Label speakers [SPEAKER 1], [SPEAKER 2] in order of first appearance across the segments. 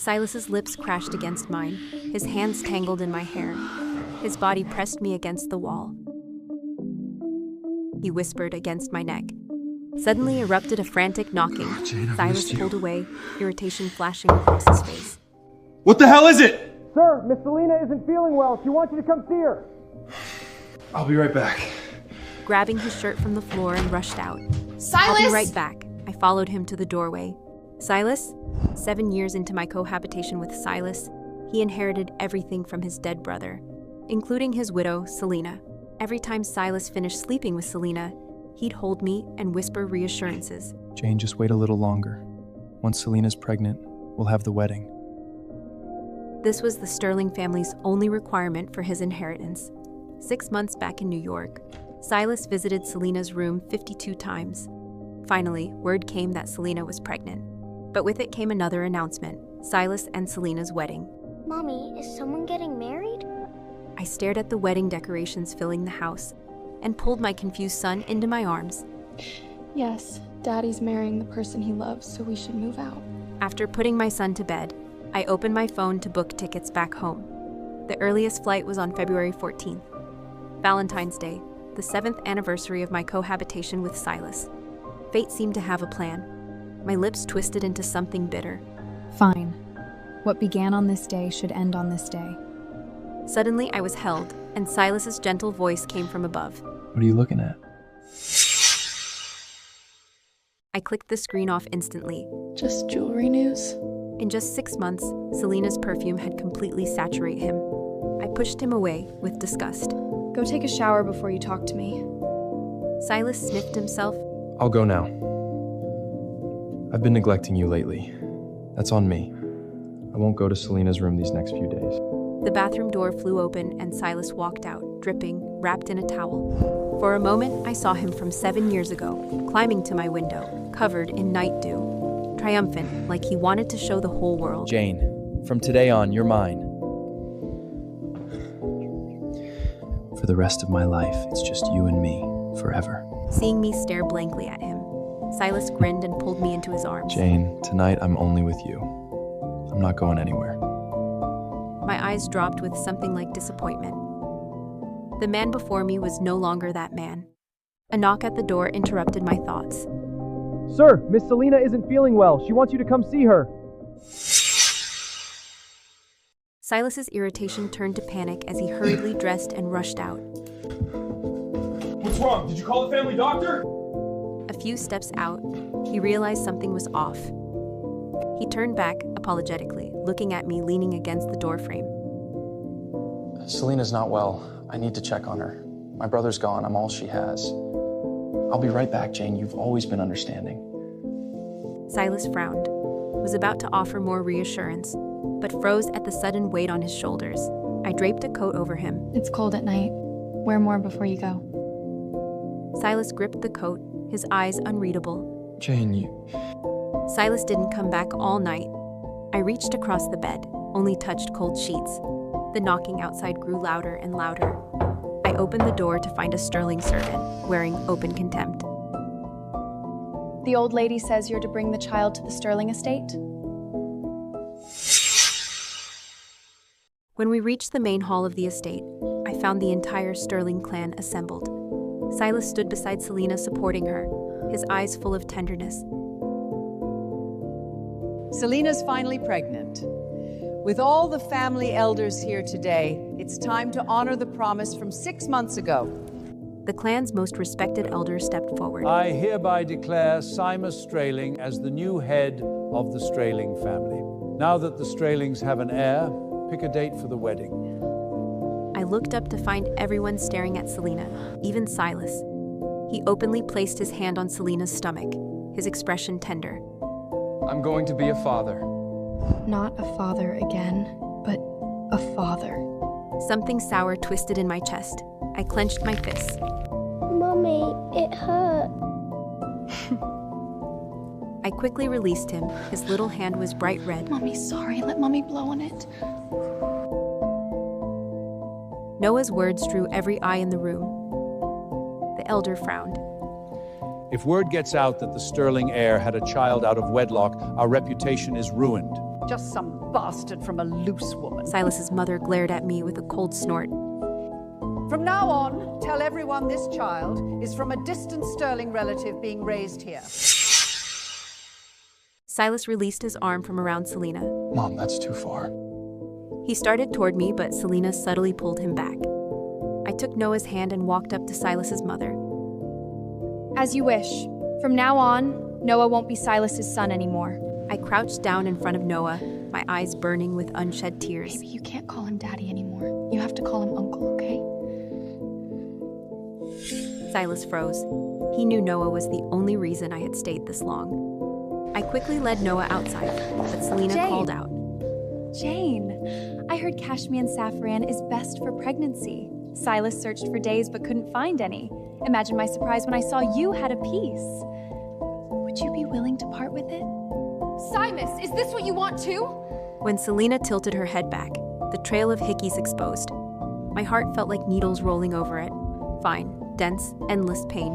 [SPEAKER 1] Silas's lips crashed against mine, his hands tangled in my hair. His body pressed me against the wall. He whispered against my neck. Suddenly erupted a frantic knocking.
[SPEAKER 2] Jane,
[SPEAKER 1] Silas pulled away, irritation flashing across his face.
[SPEAKER 2] What the hell is it?
[SPEAKER 3] Sir, Miss Selena isn't feeling well. She wants you to come see her.
[SPEAKER 2] I'll be right back.
[SPEAKER 1] Grabbing his shirt from the floor and rushed out.
[SPEAKER 4] Silas!
[SPEAKER 1] I'll be right back. I followed him to the doorway. Silas? 7 years into my cohabitation with Silas, he inherited everything from his dead brother, including his widow, Selena. Every time Silas finished sleeping with Selena, he'd hold me and whisper reassurances.
[SPEAKER 5] Jane, just wait a little longer. Once Selena's pregnant, we'll have the wedding.
[SPEAKER 1] This was the Sterling family's only requirement for his inheritance. 6 months back in New York, Silas visited Selena's room 52 times. Finally, word came that Selena was pregnant. But with it came another announcement, Silas and Selena's wedding.
[SPEAKER 6] Mommy, is someone getting married?
[SPEAKER 1] I stared at the wedding decorations filling the house and pulled my confused son into my arms.
[SPEAKER 4] Yes, Daddy's marrying the person he loves, so we should move out.
[SPEAKER 1] After putting my son to bed, I opened my phone to book tickets back home. The earliest flight was on February 14th, Valentine's Day, the 7th anniversary of my cohabitation with Silas. Fate seemed to have a plan. My lips twisted into something bitter.
[SPEAKER 7] Fine. What began on this day should end on this day.
[SPEAKER 1] Suddenly, I was held, and Silas's gentle voice came from above.
[SPEAKER 5] What are you looking at?
[SPEAKER 1] I clicked the screen off instantly.
[SPEAKER 4] Just jewelry news?
[SPEAKER 1] In just 6 months, Selena's perfume had completely saturated him. I pushed him away with disgust.
[SPEAKER 7] Go take a shower before you talk to me.
[SPEAKER 1] Silas sniffed himself.
[SPEAKER 5] I'll go now. I've been neglecting you lately. That's on me. I won't go to Selena's room these next few days.
[SPEAKER 1] The bathroom door flew open and Silas walked out, dripping, wrapped in a towel. For a moment, I saw him from 7 years ago, climbing to my window, covered in night dew, triumphant, like he wanted to show the whole world.
[SPEAKER 8] Jane, from today on, you're mine.
[SPEAKER 5] For the rest of my life, it's just you and me, forever.
[SPEAKER 1] Seeing me stare blankly at him, Silas grinned and pulled me into his arms.
[SPEAKER 5] Jane, tonight I'm only with you. I'm not going anywhere.
[SPEAKER 1] My eyes dropped with something like disappointment. The man before me was no longer that man. A knock at the door interrupted my thoughts.
[SPEAKER 3] Sir, Miss Selena isn't feeling well. She wants you to come see her.
[SPEAKER 1] Silas's irritation turned to panic as he hurriedly dressed and rushed out.
[SPEAKER 2] What's wrong? Did you call the family doctor?
[SPEAKER 1] A few steps out, he realized something was off. He turned back, apologetically, looking at me leaning against the doorframe.
[SPEAKER 5] Selena's not well. I need to check on her. My brother's gone. I'm all she has. I'll be right back, Jane. You've always been understanding.
[SPEAKER 1] Silas frowned, was about to offer more reassurance, but froze at the sudden weight on his shoulders. I draped a coat over him.
[SPEAKER 4] It's cold at night. Wear more before you go.
[SPEAKER 1] Silas gripped the coat, his eyes unreadable.
[SPEAKER 5] Jane, you...
[SPEAKER 1] Silas didn't come back all night. I reached across the bed, only touched cold sheets. The knocking outside grew louder and louder. I opened the door to find a Sterling servant, wearing open contempt.
[SPEAKER 7] The old lady says you're to bring the child to the Sterling estate.
[SPEAKER 1] When we reached the main hall of the estate, I found the entire Sterling clan assembled. Silas stood beside Selena, supporting her, his eyes full of tenderness.
[SPEAKER 9] Selena's finally pregnant. With all the family elders here today, it's time to honor the promise from 6 months ago.
[SPEAKER 1] The clan's most respected elder stepped forward.
[SPEAKER 10] I hereby declare 𝒂𝒏 Strayling as the new head of the Strayling family. Now that the Straylings have an heir, pick a date for the wedding.
[SPEAKER 1] I looked up to find everyone staring at Selena, even Silas. He openly placed his hand on Selena's stomach, his expression tender.
[SPEAKER 8] I'm going to be a father.
[SPEAKER 4] Not a father again, but a father.
[SPEAKER 1] Something sour twisted in my chest. I clenched my fists.
[SPEAKER 6] Mommy, it hurt.
[SPEAKER 1] I quickly released him. His little hand was bright red.
[SPEAKER 4] Mommy's sorry. Let Mommy blow on it.
[SPEAKER 1] Noah's words drew every eye in the room. The elder frowned.
[SPEAKER 10] If word gets out that the Sterling heir had a child out of wedlock, our reputation is ruined.
[SPEAKER 9] Just some bastard from a loose woman.
[SPEAKER 1] Silas's mother glared at me with a cold snort.
[SPEAKER 9] From now on, tell everyone this child is from a distant Sterling relative being raised here.
[SPEAKER 1] Silas released his arm from around Selena.
[SPEAKER 5] Mom, that's too far.
[SPEAKER 1] He started toward me, but Selena subtly pulled him back. I took Noah's hand and walked up to Silas's mother.
[SPEAKER 4] As you wish. From now on, Noah won't be Silas's son anymore.
[SPEAKER 1] I crouched down in front of Noah, my eyes burning with unshed tears.
[SPEAKER 4] Baby, you can't call him Daddy anymore. You have to call him Uncle, okay?
[SPEAKER 1] Silas froze. He knew Noah was the only reason I had stayed this long. I quickly led Noah outside, but Selena called out.
[SPEAKER 7] Jane, I heard 𝒂𝒂𝒚 is best for pregnancy. Silas searched for days but couldn't find any. Imagine my surprise when I saw you had a piece. Would you be willing to part with it?
[SPEAKER 4] Simus, is this what you want too?
[SPEAKER 1] When Selena tilted her head back, the trail of hickeys exposed. My heart felt like needles rolling over it. Fine, dense, endless pain.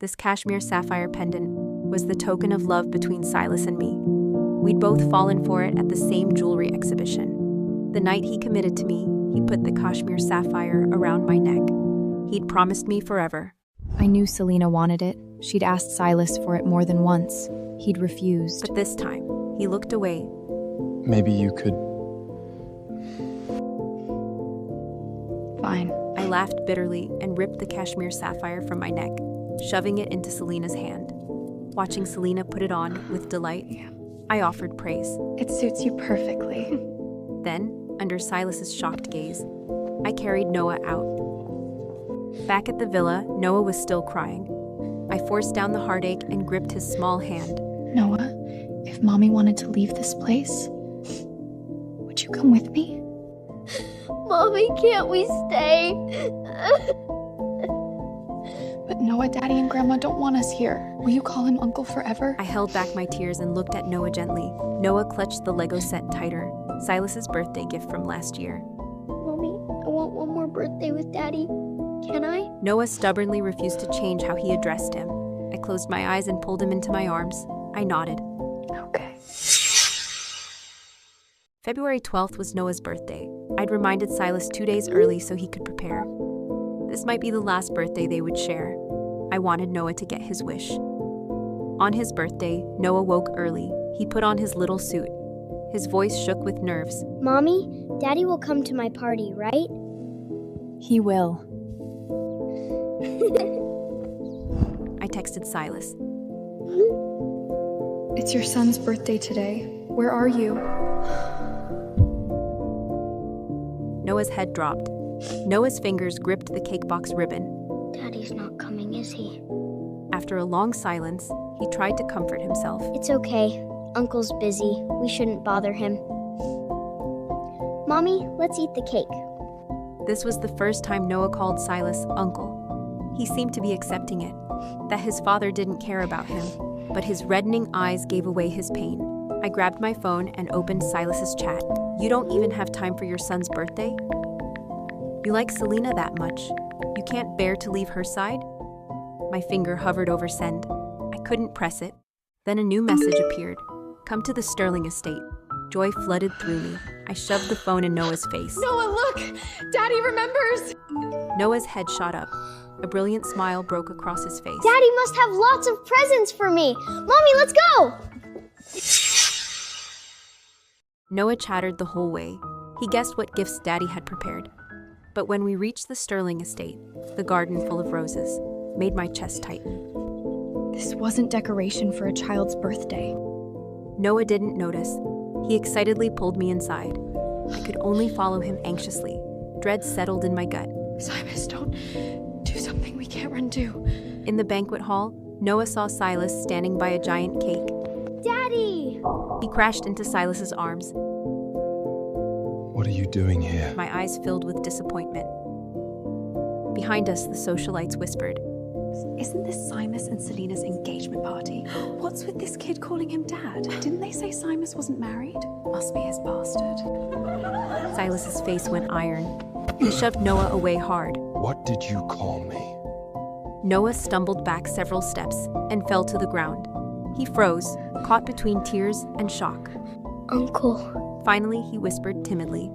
[SPEAKER 1] This cashmere sapphire pendant was the token of love between Silas and me. We'd both fallen for it at the same jewelry exhibition. The night he committed to me, he put the cashmere sapphire around my neck. He'd promised me forever.
[SPEAKER 4] I knew Selena wanted it. She'd asked Silas for it more than once. He'd refused.
[SPEAKER 1] But this time, he looked away.
[SPEAKER 5] Maybe you could...
[SPEAKER 4] Fine.
[SPEAKER 1] I laughed bitterly and ripped the cashmere sapphire from my neck, shoving it into Selena's hand. Watching Selena put it on with delight, I offered praise.
[SPEAKER 4] It suits you perfectly.
[SPEAKER 1] Then, under Silas's shocked gaze, I carried Noah out. Back at the villa, Noah was still crying. I forced down the heartache and gripped his small hand.
[SPEAKER 4] Noah, if Mommy wanted to leave this place, would you come with me?
[SPEAKER 6] Mommy, can't we stay?
[SPEAKER 4] But Noah, Daddy, and Grandma don't want us here. Will you call him Uncle forever?
[SPEAKER 1] I held back my tears and looked at Noah gently. Noah clutched the Lego set tighter, Silas's birthday gift from last year.
[SPEAKER 6] Mommy, I want one more birthday with Daddy. Can I?
[SPEAKER 1] Noah stubbornly refused to change how he addressed him. I closed my eyes and pulled him into my arms. I nodded.
[SPEAKER 4] Okay.
[SPEAKER 1] February 12th was Noah's birthday. I'd reminded Silas 2 days early so he could prepare. This might be the last birthday they would share. I wanted Noah to get his wish. On his birthday, Noah woke early. He put on his little suit. His voice shook with nerves.
[SPEAKER 6] Mommy, Daddy will come to my party, right?
[SPEAKER 4] He will.
[SPEAKER 1] I texted Silas.
[SPEAKER 4] It's your son's birthday today. Where are you?
[SPEAKER 1] Noah's head dropped. Noah's fingers gripped the cake box ribbon.
[SPEAKER 6] Daddy's not coming, is he?
[SPEAKER 1] After a long silence, he tried to comfort himself.
[SPEAKER 6] It's okay. Uncle's busy. We shouldn't bother him. Mommy, let's eat the cake.
[SPEAKER 1] This was the first time Noah called Silas Uncle. He seemed to be accepting it, that his father didn't care about him, but his reddening eyes gave away his pain. I grabbed my phone and opened Silas's chat. You don't even have time for your son's birthday? You like Selena that much? You can't bear to leave her side? My finger hovered over send. I couldn't press it. Then a new message appeared. Come to the Sterling estate. Joy flooded through me. I shoved the phone in Noah's face.
[SPEAKER 4] Noah, look! Daddy remembers!
[SPEAKER 1] Noah's head shot up. A brilliant smile broke across his face.
[SPEAKER 6] Daddy must have lots of presents for me. Mommy, let's go!
[SPEAKER 1] Noah chattered the whole way. He guessed what gifts Daddy had prepared. But when we reached the Sterling estate, the garden full of roses made my chest tighten.
[SPEAKER 4] This wasn't decoration for a child's birthday.
[SPEAKER 1] Noah didn't notice. He excitedly pulled me inside. I could only follow him anxiously. Dread settled in my gut.
[SPEAKER 4] Simus, don't do something we can't undo.
[SPEAKER 1] In the banquet hall, Noah saw Silas standing by a giant cake.
[SPEAKER 6] Daddy!
[SPEAKER 1] He crashed into Silas's arms.
[SPEAKER 5] What are you doing here?
[SPEAKER 1] My eyes filled with disappointment. Behind us, the socialites whispered.
[SPEAKER 7] Isn't this Simus and Selena's engagement party? What's with this kid calling him Dad? Didn't they say Simus wasn't married? Must be his bastard.
[SPEAKER 1] Silas's face went iron. He shoved Noah away hard.
[SPEAKER 5] What did you call me?
[SPEAKER 1] Noah stumbled back several steps and fell to the ground. He froze, caught between tears and shock.
[SPEAKER 6] Uncle.
[SPEAKER 1] Finally, he whispered timidly.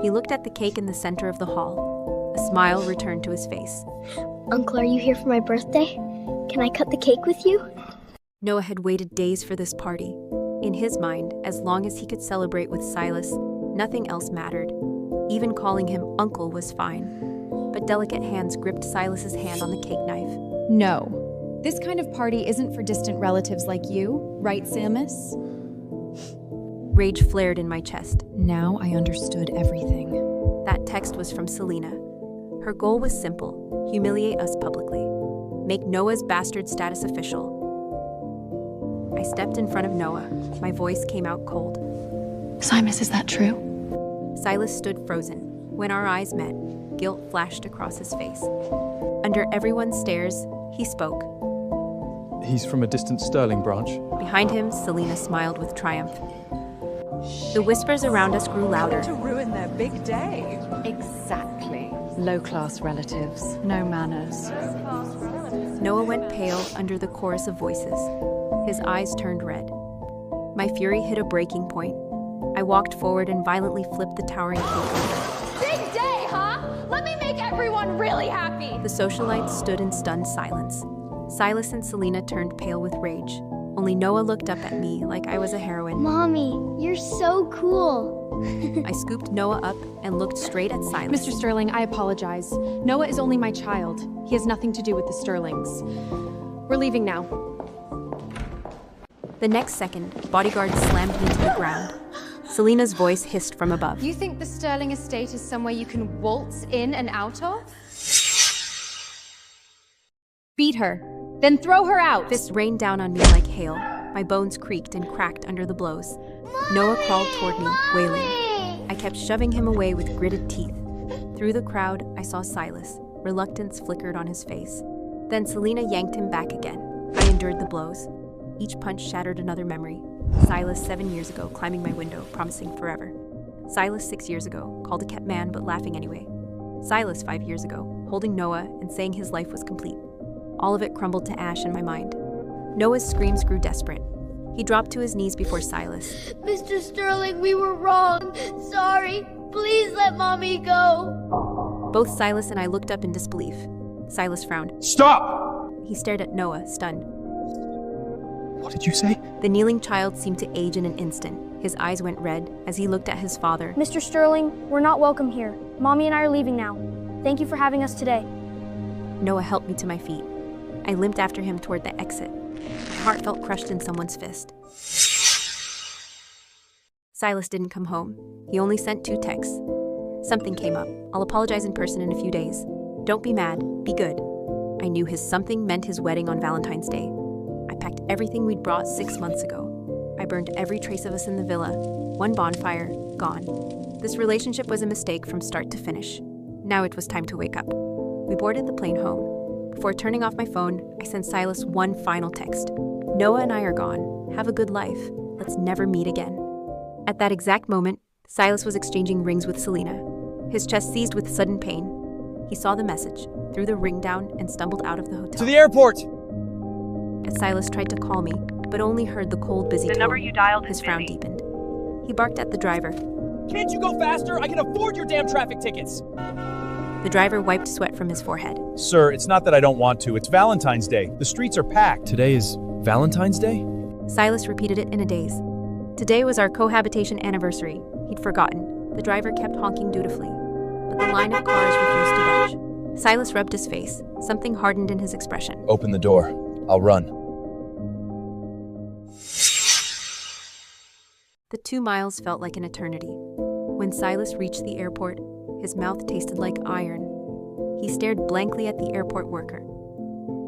[SPEAKER 1] He looked at the cake in the center of the hall. A smile returned to his face.
[SPEAKER 6] Uncle, are you here for my birthday? Can I cut the cake with you?
[SPEAKER 1] Noah had waited days for this party. In his mind, as long as he could celebrate with Silas, nothing else mattered. Even calling him uncle was fine. But delicate hands gripped Silas's hand on the cake knife.
[SPEAKER 7] No. This kind of party isn't for distant relatives like you, right, Samus?
[SPEAKER 1] Rage flared in my chest.
[SPEAKER 7] Now I understood everything.
[SPEAKER 1] That text was from Selena. Her goal was simple: humiliate us publicly. Make Noah's bastard status official. I stepped in front of Noah. My voice came out cold.
[SPEAKER 4] Simus, is that true?
[SPEAKER 1] Silas stood frozen. When our eyes met, guilt flashed across his face. Under everyone's stares, he spoke.
[SPEAKER 5] He's from a distant Sterling branch.
[SPEAKER 1] Behind him, Selena smiled with triumph. The whispers around us grew louder.
[SPEAKER 9] To ruin their big day. Exactly. Low-class relatives, no manners.
[SPEAKER 1] Noah went pale under the chorus of voices. His eyes turned red. My fury hit a breaking point. I walked forward and violently flipped the towering cake over.
[SPEAKER 11] Big day, huh? Let me make everyone really happy!
[SPEAKER 1] The socialites stood in stunned silence. Silas and Selena turned pale with rage. Only Noah looked up at me like I was a heroine.
[SPEAKER 6] Mommy, you're so cool.
[SPEAKER 1] I scooped Noah up and looked straight at Silas.
[SPEAKER 7] Mr. Sterling, I apologize. Noah is only my child. He has nothing to do with the Sterlings. We're leaving now.
[SPEAKER 1] The next second, bodyguards slammed me to the ground. Selena's voice hissed from above.
[SPEAKER 11] You think the Sterling estate is somewhere you can waltz in and out of?
[SPEAKER 7] Beat her. Then throw her out!
[SPEAKER 1] Fists rained down on me like hail. My bones creaked and cracked under the blows. Noah crawled toward me, wailing. I kept shoving him away with gritted teeth. Through the crowd, I saw Silas. Reluctance flickered on his face. Then Selena yanked him back again. I endured the blows. Each punch shattered another memory. Silas 7 years ago, climbing my window, promising forever. Silas 6 years ago, called a kept man but laughing anyway. Silas 5 years ago, holding Noah and saying his life was complete. All of it crumbled to ash in my mind. Noah's screams grew desperate. He dropped to his knees before Silas.
[SPEAKER 6] Mr. Sterling, we were wrong. Sorry. Please let Mommy go.
[SPEAKER 1] Both Silas and I looked up in disbelief. Silas frowned.
[SPEAKER 2] Stop!
[SPEAKER 1] He stared at Noah, stunned.
[SPEAKER 5] What did you say?
[SPEAKER 1] The kneeling child seemed to age in an instant. His eyes went red as he looked at his father.
[SPEAKER 12] Mr. Sterling, we're not welcome here. Mommy and I are leaving now. Thank you for having us today.
[SPEAKER 1] Noah helped me to my feet. I limped after him toward the exit. My heart felt crushed in someone's fist. Silas didn't come home. He only sent 2 texts. Something came up. I'll apologize in person in a few days. Don't be mad. Be good. I knew his something meant his wedding on Valentine's Day. I packed everything we'd brought 6 months ago. I burned every trace of us in the villa. One bonfire, gone. This relationship was a mistake from start to finish. Now it was time to wake up. We boarded the plane home. Before turning off my phone, I sent Silas one final text. Noah and I are gone. Have a good life. Let's never meet again. At that exact moment, Silas was exchanging rings with Selena. His chest seized with sudden pain. He saw the message, threw the ring down, and stumbled out of the hotel.
[SPEAKER 3] To the airport!
[SPEAKER 1] As Silas tried to call me, but only heard the cold, busy tone.
[SPEAKER 13] The number you dialed
[SPEAKER 1] His
[SPEAKER 13] is
[SPEAKER 1] frown
[SPEAKER 13] busy.
[SPEAKER 1] deepened. He barked at the driver.
[SPEAKER 3] Can't you go faster? I can afford your damn traffic tickets!
[SPEAKER 1] The driver wiped sweat from his forehead.
[SPEAKER 14] Sir, it's not that I don't want to. It's Valentine's Day. The streets are packed.
[SPEAKER 5] Today is Valentine's Day?
[SPEAKER 1] Silas repeated it in a daze. Today was our cohabitation anniversary. He'd forgotten. The driver kept honking dutifully, but the line of cars refused to budge. Silas rubbed his face. Something hardened in his expression.
[SPEAKER 14] Open the door. I'll run.
[SPEAKER 1] The 2 miles felt like an eternity. When Silas reached the airport, his mouth tasted like iron. He stared blankly at the airport worker,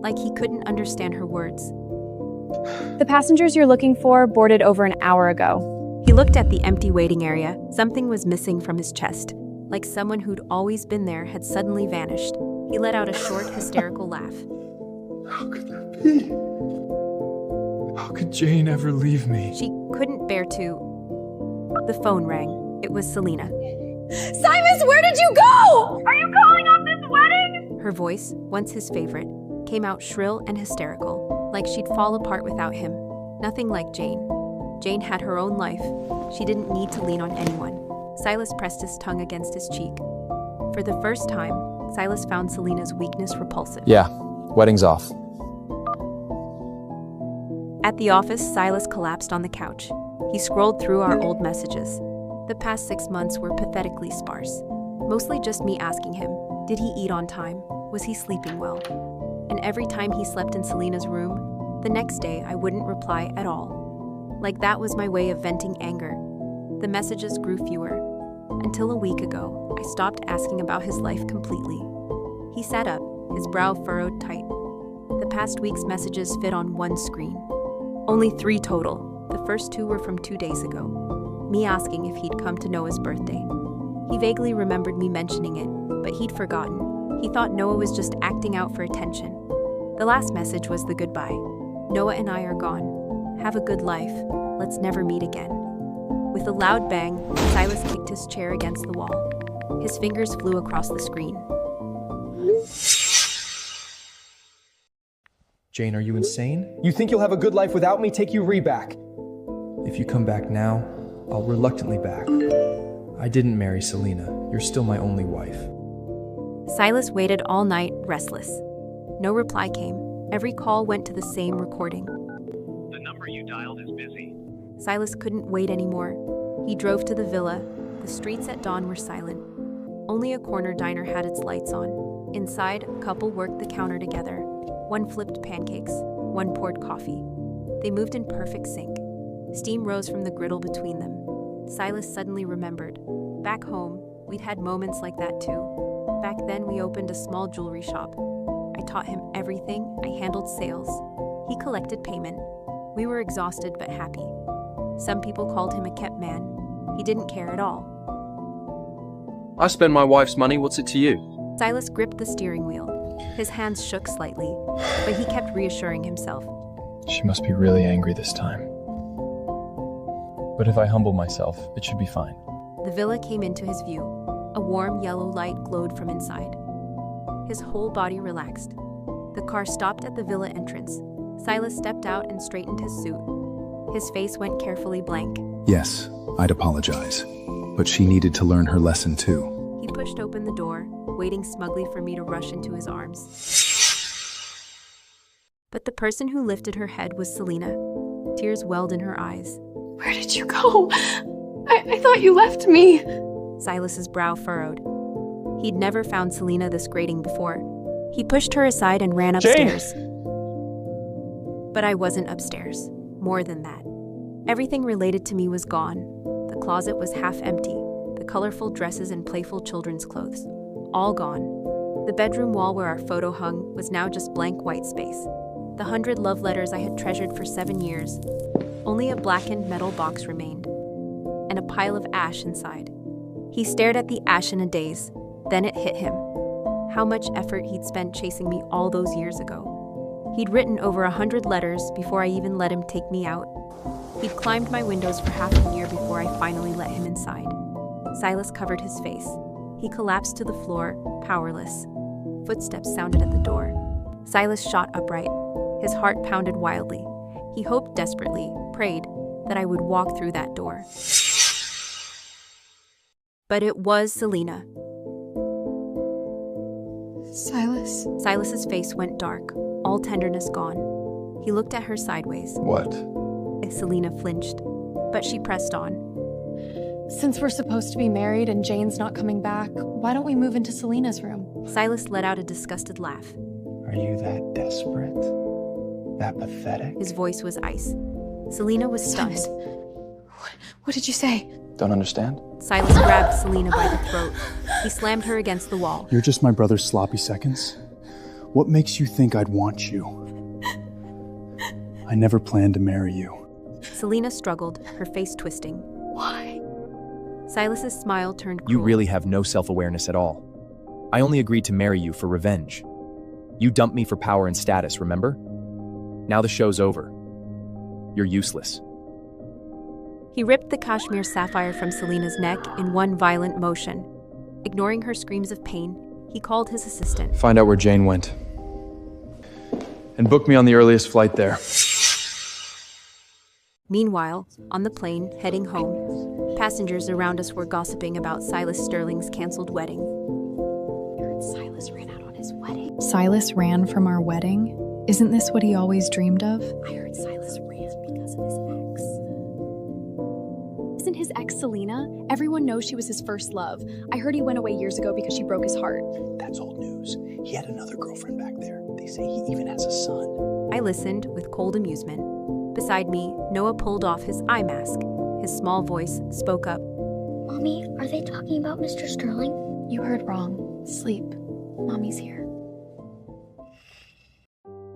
[SPEAKER 1] like he couldn't understand her words.
[SPEAKER 7] The passengers you're looking for boarded over an hour ago.
[SPEAKER 1] He looked at the empty waiting area. Something was missing from his chest, like someone who'd always been there had suddenly vanished. He let out a short, hysterical laugh.
[SPEAKER 5] How could that be? How could Jane ever leave me?
[SPEAKER 1] She couldn't bear to. The phone rang. It was Selena.
[SPEAKER 11] Simus, where did you go? Are you calling off this wedding?
[SPEAKER 1] Her voice, once his favorite, came out shrill and hysterical, like she'd fall apart without him. Nothing like Jane. Jane had her own life. She didn't need to lean on anyone. Silas pressed his tongue against his cheek. For the first time, Silas found Selena's weakness repulsive.
[SPEAKER 5] Yeah, wedding's off.
[SPEAKER 1] At the office, Silas collapsed on the couch. He scrolled through our old messages. The past 6 months were pathetically sparse. Mostly just me asking him, did he eat on time? Was he sleeping well? And every time he slept in Selena's room, the next day I wouldn't reply at all. Like that was my way of venting anger. The messages grew fewer. Until a week ago, I stopped asking about his life completely. He sat up, his brow furrowed tight. The past week's messages fit on one screen. Only 3 total. The first 2 were from 2 days ago. Me asking if he'd come to Noah's birthday. He vaguely remembered me mentioning it, but he'd forgotten. He thought Noah was just acting out for attention. The last message was the goodbye. Noah and I are gone. Have a good life. Let's never meet again. With a loud bang, Silas kicked his chair against the wall. His fingers flew across the screen.
[SPEAKER 5] Jane, are you insane?
[SPEAKER 3] You think you'll have a good life without me? Take you back.
[SPEAKER 5] If you come back now, I'll reluctantly back. I didn't marry Selena. You're still my only wife.
[SPEAKER 1] Silas waited all night, restless. No reply came. Every call went to the same recording.
[SPEAKER 13] The number you dialed is busy.
[SPEAKER 1] Silas couldn't wait anymore. He drove to the villa. The streets at dawn were silent. Only a corner diner had its lights on. Inside, a couple worked the counter together. One flipped pancakes, one poured coffee. They moved in perfect sync. Steam rose from the griddle between them. Silas suddenly remembered. Back home, we'd had moments like that too. Back then, we opened a small jewelry shop. I taught him everything. I handled sales. He collected payment. We were exhausted but happy. Some people called him a kept man. He didn't care at all.
[SPEAKER 8] I spend my wife's money, what's it to you?
[SPEAKER 1] Silas gripped the steering wheel. His hands shook slightly, but he kept reassuring himself.
[SPEAKER 5] She must be really angry this time. But if I humble myself, it should be fine.
[SPEAKER 1] The villa came into his view. A warm yellow light glowed from inside. His whole body relaxed. The car stopped at the villa entrance. Silas stepped out and straightened his suit. His face went carefully blank.
[SPEAKER 15] Yes, I'd apologize. But she needed to learn her lesson too.
[SPEAKER 1] He pushed open the door, waiting smugly for me to rush into his arms. But the person who lifted her head was Selena. Tears welled in her eyes.
[SPEAKER 4] Where did you go? I thought you left me.
[SPEAKER 1] Silas's brow furrowed. He'd never found Selena this grating before. He pushed her aside and ran upstairs.
[SPEAKER 3] Jane!
[SPEAKER 1] But I wasn't upstairs. More than that. Everything related to me was gone. The closet was half empty. The colorful dresses and playful children's clothes. All gone. The bedroom wall where our photo hung was now just blank white space. The 100 love letters I had treasured for 7 years. Only a blackened metal box remained. And a pile of ash inside. He stared at the ash in a daze. Then it hit him. How much effort he'd spent chasing me all those years ago. He'd written over 100 letters before I even let him take me out. He'd climbed my windows for half a year before I finally let him inside. Silas covered his face. He collapsed to the floor, powerless. Footsteps sounded at the door. Silas shot upright. His heart pounded wildly. He hoped desperately, prayed, that I would walk through that door. But it was Selena.
[SPEAKER 4] Silas?
[SPEAKER 1] Silas's face went dark, all tenderness gone. He looked at her sideways.
[SPEAKER 5] What?
[SPEAKER 1] Selena flinched, but she pressed on.
[SPEAKER 7] Since we're supposed to be married and Jane's not coming back, why don't we move into Selena's room?
[SPEAKER 1] Silas let out a disgusted laugh.
[SPEAKER 16] Are you that desperate? That pathetic?
[SPEAKER 1] His voice was ice. Selena was stunned.
[SPEAKER 4] What did you say?
[SPEAKER 5] Don't understand?
[SPEAKER 1] Silas grabbed Selena by the throat. He slammed her against the wall.
[SPEAKER 15] You're just my brother's sloppy seconds. What makes you think I'd want you? I never planned to marry you.
[SPEAKER 1] Selena struggled, her face twisting.
[SPEAKER 4] Why?
[SPEAKER 1] Silas's smile turned cruel.
[SPEAKER 8] You really have no self-awareness at all. I only agreed to marry you for revenge. You dumped me for power and status, remember? Now the show's over. You're useless.
[SPEAKER 1] He ripped the cashmere sapphire from Selena's neck in one violent motion. Ignoring her screams of pain, he called his assistant.
[SPEAKER 5] Find out where Jane went. And book me on the earliest flight there.
[SPEAKER 1] Meanwhile, on the plane, heading home, passengers around us were gossiping about Silas Sterling's canceled wedding.
[SPEAKER 4] I heard Silas ran out on his wedding.
[SPEAKER 17] Silas ran from our wedding? Isn't this what he always dreamed of?
[SPEAKER 4] I heard Silas ran because of his ex.
[SPEAKER 7] Isn't his ex Selena? Everyone knows she was his first love. I heard he went away years ago because she broke his heart.
[SPEAKER 16] That's old news. He had another girlfriend back there. They say he even has a son.
[SPEAKER 1] I listened with cold amusement. Beside me, Noah pulled off his eye mask. His small voice spoke up.
[SPEAKER 6] Mommy, are they talking about Mr. Sterling?
[SPEAKER 4] You heard wrong. Sleep. Mommy's here.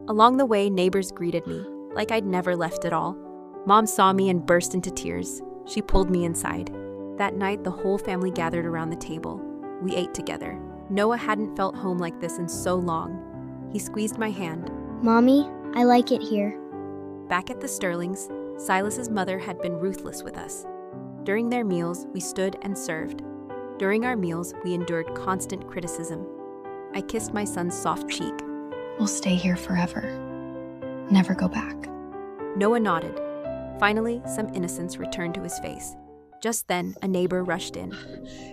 [SPEAKER 1] Along the way, neighbors greeted me, like I'd never left at all. Mom saw me and burst into tears. She pulled me inside. That night, the whole family gathered around the table. We ate together. Noah hadn't felt home like this in so long. He squeezed my hand.
[SPEAKER 6] Mommy, I like it here.
[SPEAKER 1] Back at the Sterlings, Silas's mother had been ruthless with us. During their meals, we stood and served. During our meals, we endured constant criticism. I kissed my son's soft cheek.
[SPEAKER 4] We'll stay here forever. Never go back.
[SPEAKER 1] Noah nodded. Finally, some innocence returned to his face. Just then, a neighbor rushed in.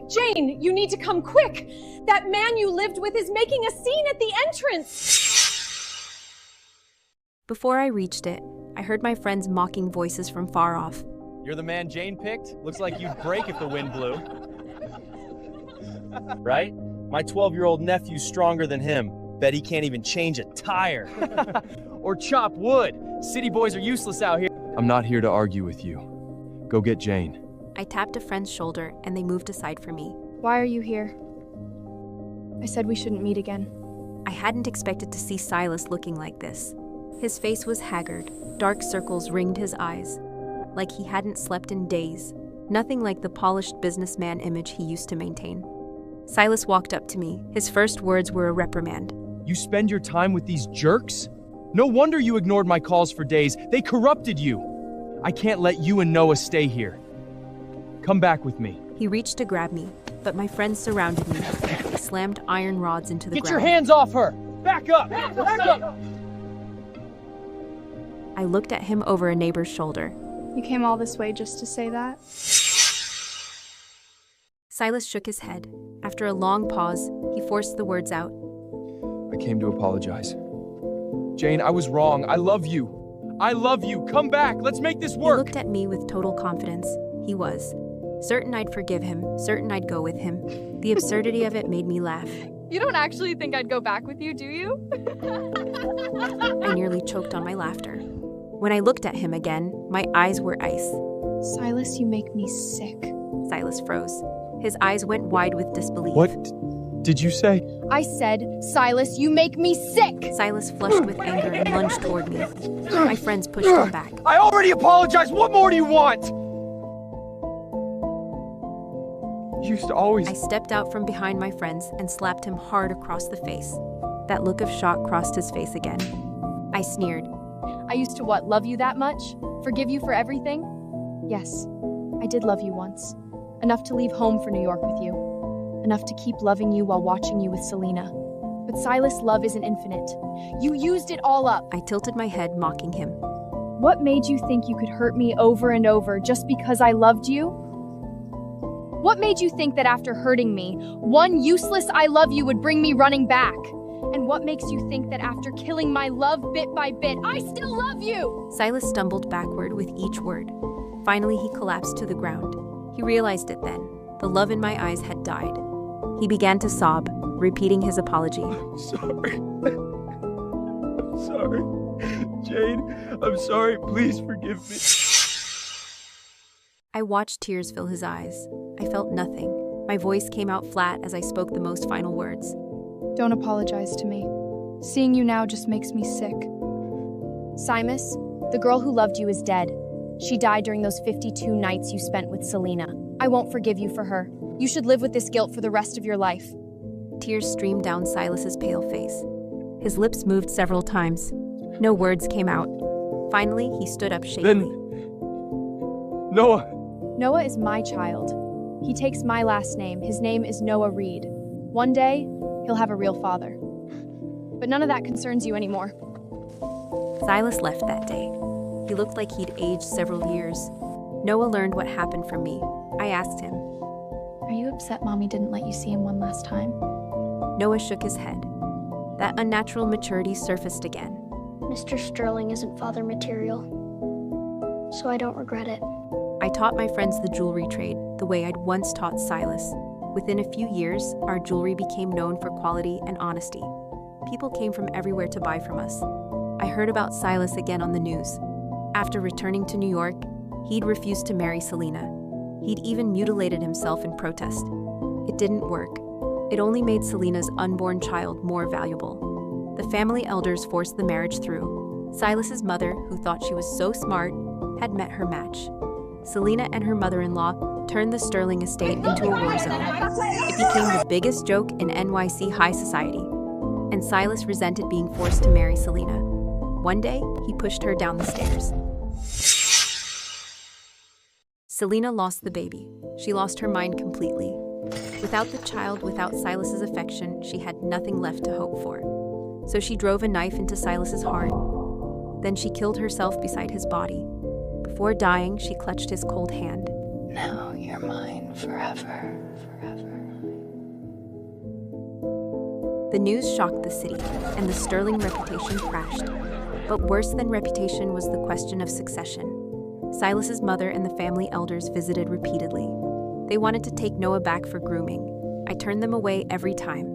[SPEAKER 18] Jane, you need to come quick! That man you lived with is making a scene at the entrance!
[SPEAKER 1] Before I reached it, I heard my friends mocking voices from far off.
[SPEAKER 19] You're the man Jane picked? Looks like you'd break if the wind blew. Right? My 12-year-old nephew's stronger than him. Bet he can't even change a tire. Or chop wood. City boys are useless out here.
[SPEAKER 5] I'm not here to argue with you. Go get Jane.
[SPEAKER 1] I tapped a friend's shoulder and they moved aside for me.
[SPEAKER 12] Why are you here? I said we shouldn't meet again.
[SPEAKER 1] I hadn't expected to see Silas looking like this. His face was haggard. Dark circles ringed his eyes, like he hadn't slept in days. Nothing like the polished businessman image he used to maintain. Silas walked up to me. His first words were a reprimand.
[SPEAKER 14] You spend your time with these jerks? No wonder you ignored my calls for days. They corrupted you. I can't let you and Noah stay here. Come back with me.
[SPEAKER 1] He reached to grab me, but my friends surrounded me. They slammed iron rods into the ground.
[SPEAKER 14] Get your hands off her! Back up! Back up!
[SPEAKER 1] I looked at him over a neighbor's shoulder.
[SPEAKER 12] You came all this way just to say that?
[SPEAKER 1] Silas shook his head. After a long pause, he forced the words out.
[SPEAKER 5] I came to apologize.
[SPEAKER 14] Jane, I was wrong. I love you. I love you. Come back. Let's make this work.
[SPEAKER 1] He looked at me with total confidence. He was. Certain I'd forgive him, certain I'd go with him. The absurdity of it made me laugh.
[SPEAKER 11] You don't actually think I'd go back with you, do you?
[SPEAKER 1] I nearly choked on my laughter. When I looked at him again, my eyes were ice.
[SPEAKER 12] Silas, you make me sick.
[SPEAKER 1] Silas froze. His eyes went wide with disbelief.
[SPEAKER 5] What did you say?
[SPEAKER 11] I said, Silas, you make me sick!
[SPEAKER 1] Silas flushed with anger and lunged toward me. My friends pushed him back.
[SPEAKER 14] I already apologized! What more do you want? You used to always...
[SPEAKER 1] I stepped out from behind my friends and slapped him hard across the face. That look of shock crossed his face again. I sneered.
[SPEAKER 11] I used to what, love you that much? Forgive you for everything?
[SPEAKER 12] Yes, I did love you once. Enough to leave home for New York with you. Enough to keep loving you while watching you with Selena. But Silas, love isn't infinite.
[SPEAKER 11] You used it all up.
[SPEAKER 1] I tilted my head, mocking him.
[SPEAKER 12] What made you think you could hurt me over and over just because I loved you?
[SPEAKER 11] What made you think that after hurting me, one useless I love you would bring me running back? And what makes you think that after killing my love bit by bit, I still love you?
[SPEAKER 1] Silas stumbled backward with each word. Finally, he collapsed to the ground. He realized it then. The love in my eyes had died. He began to sob, repeating his apology.
[SPEAKER 14] I'm sorry. I'm sorry. Jane, I'm sorry. Please forgive me.
[SPEAKER 1] I watched tears fill his eyes. I felt nothing. My voice came out flat as I spoke the most final words.
[SPEAKER 12] Don't apologize to me. Seeing you now just makes me sick.
[SPEAKER 11] Simus, the girl who loved you is dead. She died during those 52 nights you spent with Selena. I won't forgive you for her. You should live with this guilt for the rest of your life.
[SPEAKER 1] Tears streamed down Silas's pale face. His lips moved several times. No words came out. Finally, he stood up shakily.
[SPEAKER 14] Noah.
[SPEAKER 12] Noah is my child. He takes my last name. His name is Noah Reed. One day, he'll have a real father. But none of that concerns you anymore.
[SPEAKER 1] Silas left that day. He looked like he'd aged several years. Noah learned what happened from me. I asked him,
[SPEAKER 4] Are you upset Mommy didn't let you see him one last time?
[SPEAKER 1] Noah shook his head. That unnatural maturity surfaced again.
[SPEAKER 6] Mr. Sterling isn't father material, so I don't regret it.
[SPEAKER 1] I taught my friends the jewelry trade the way I'd once taught Silas. Within a few years, our jewelry became known for quality and honesty. People came from everywhere to buy from us. I heard about Silas again on the news. After returning to New York, he'd refused to marry Selena. He'd even mutilated himself in protest. It didn't work. It only made Selena's unborn child more valuable. The family elders forced the marriage through. Silas's mother, who thought she was so smart, had met her match. Selena and her mother-in-law turned the Sterling estate into a war zone. It became the biggest joke in NYC high society, and Silas resented being forced to marry Selena. One day, he pushed her down the stairs. Selena lost the baby. She lost her mind completely. Without the child, without Silas's affection, she had nothing left to hope for. So she drove a knife into Silas's heart. Then she killed herself beside his body. Before dying, she clutched his cold hand.
[SPEAKER 4] Now you're mine forever, forever.
[SPEAKER 1] The news shocked the city, and the Sterling reputation crashed. But worse than reputation was the question of succession. Silas's mother and the family elders visited repeatedly. They wanted to take Noah back for grooming. I turned them away every time.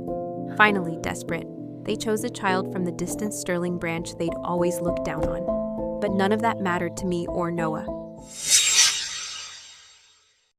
[SPEAKER 1] Finally, desperate, they chose a child from the distant Sterling branch they'd always looked down on. But none of that mattered to me or Noah.